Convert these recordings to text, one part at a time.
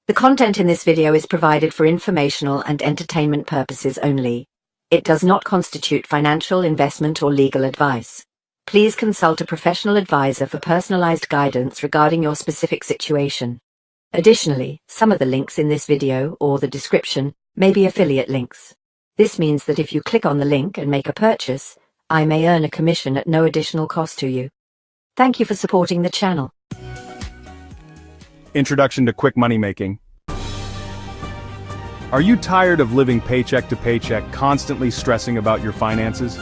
The content in this video is provided for informational and entertainment purposes only. It does not constitute financial, investment, or legal advice. Please consult a professional advisor for personalized guidance regarding your specific situation. Additionally, some of the links in this video or the description may be affiliate links. This means that if you click on the link and make a purchase, I may earn a commission at no additional cost to you. Thank you for supporting the channel. Introduction to quick money making. Are you tired of living paycheck to paycheck, constantly stressing about your finances?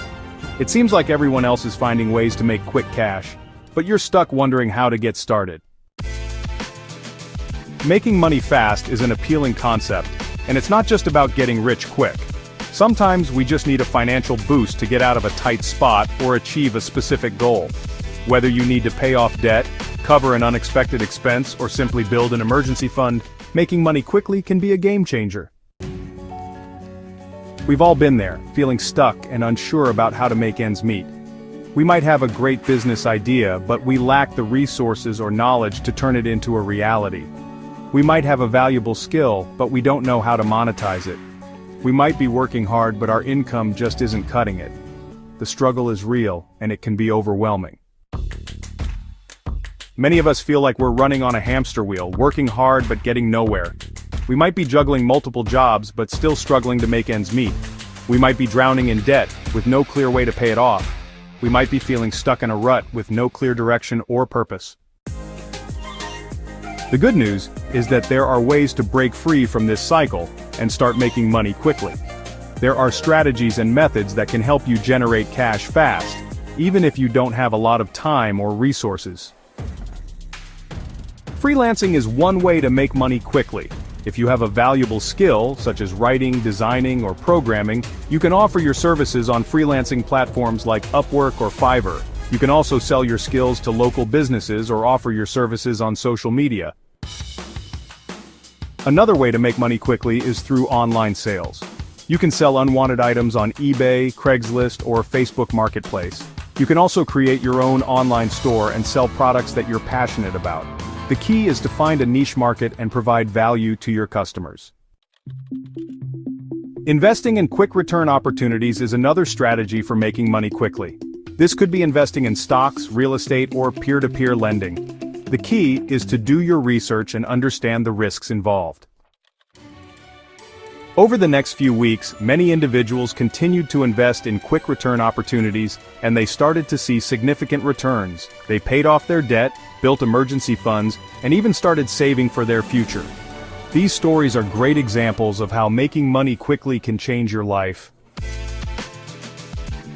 It seems like everyone else is finding ways to make quick cash, but you're stuck wondering how to get started. Making money fast is an appealing concept, and it's not just about getting rich quick. Sometimes we just need a financial boost to get out of a tight spot or achieve a specific goal. Whether you need to pay off debt, cover an unexpected expense, or simply build an emergency fund, making money quickly can be a game changer. We've all been there, feeling stuck and unsure about how to make ends meet. We might have a great business idea, but we lack the resources or knowledge to turn it into a reality. We might have a valuable skill, but we don't know how to monetize it. We might be working hard, but our income just isn't cutting it. The struggle is real, and it can be overwhelming. Many of us feel like we're running on a hamster wheel, working hard but getting nowhere. We might be juggling multiple jobs but still struggling to make ends meet. We might be drowning in debt with no clear way to pay it off. We might be feeling stuck in a rut with no clear direction or purpose. The good news is that there are ways to break free from this cycle and start making money quickly. There are strategies and methods that can help you generate cash fast, even if you don't have a lot of time or resources. Freelancing is one way to make money quickly. If you have a valuable skill, such as writing, designing, or programming, you can offer your services on freelancing platforms like Upwork or Fiverr. You can also sell your skills to local businesses or offer your services on social media. Another way to make money quickly is through online sales. You can sell unwanted items on eBay, Craigslist, or Facebook Marketplace. You can also create your own online store and sell products that you're passionate about. The key is to find a niche market and provide value to your customers. Investing in quick return opportunities is another strategy for making money quickly. This could be investing in stocks, real estate, or peer-to-peer lending. The key is to do your research and understand the risks involved. Over the next few weeks, many individuals continued to invest in quick return opportunities, and they started to see significant returns. They paid off their debt, built emergency funds, and even started saving for their future. These stories are great examples of how making money quickly can change your life.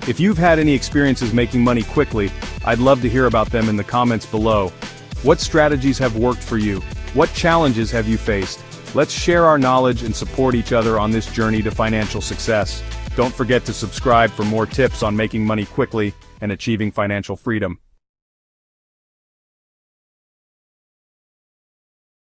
If you've had any experiences making money quickly, I'd love to hear about them in the comments below. What strategies have worked for you? What challenges have you faced? Let's share our knowledge and support each other on this journey to financial success. Don't forget to subscribe for more tips on making money quickly and achieving financial freedom.